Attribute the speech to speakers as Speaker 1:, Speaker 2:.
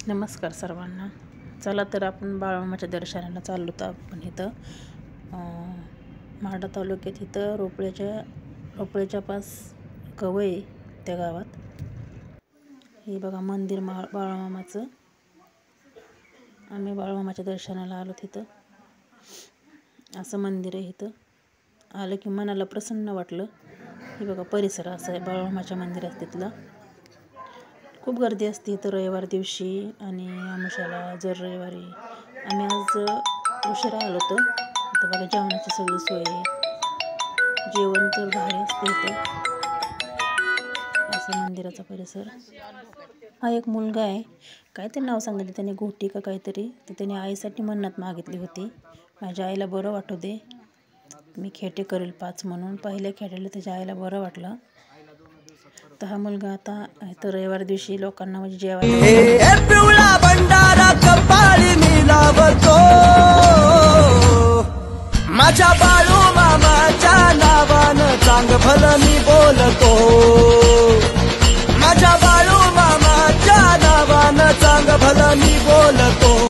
Speaker 1: नमस्कार सर्वांना. चला तर आपण बाळूमामाच्या दर्शनाला चाललो तर आपण इथं म्हाडा तालुक्यात इथं रोपळ्याच्या पास कवळे त्या गावात हे बघा मंदिर बाळूमामाचं. आम्ही बाळूमामाच्या दर्शनाला आलो. तिथं असं मंदिर आहे. इथं आलं की मनाला प्रसन्न वाटलं. हे बघा परिसर असा आहे बाळूमामाच्या मंदिरात. तिथला खूप गर्दी असते इथं रविवार दिवशी आणि आमुषाला. जर रविवारी आम्ही आज उशिरा आलो होतो. इथं बघा जेवणाची सगळी सोय आहे. जेवण तर भारी असते इथं. असं मंदिराचा परिसर. हा एक मुलगा आहे, काय ते नाव सांगितलं त्याने, घोटी का काहीतरी. तर त्याने आईसाठी मन्नत मागितली होती, माझ्या आईला बरं वाटू दे, मी खेटे करेल 5 म्हणून. पहिल्या खेट्याला त्याच्या आईला बरं वाटलं. तर हा मुलगा आता तर रविवार दिवशी लोकांना म्हणजे जेवायला
Speaker 2: पिवळा भंडारा कपाळी मी लावतो, माझ्या बाळू मामाच्या नावानं चांग भलं मी बोलतो, माझ्या बाळू मामाच्या नावानं चांग भलं मी बोलतो.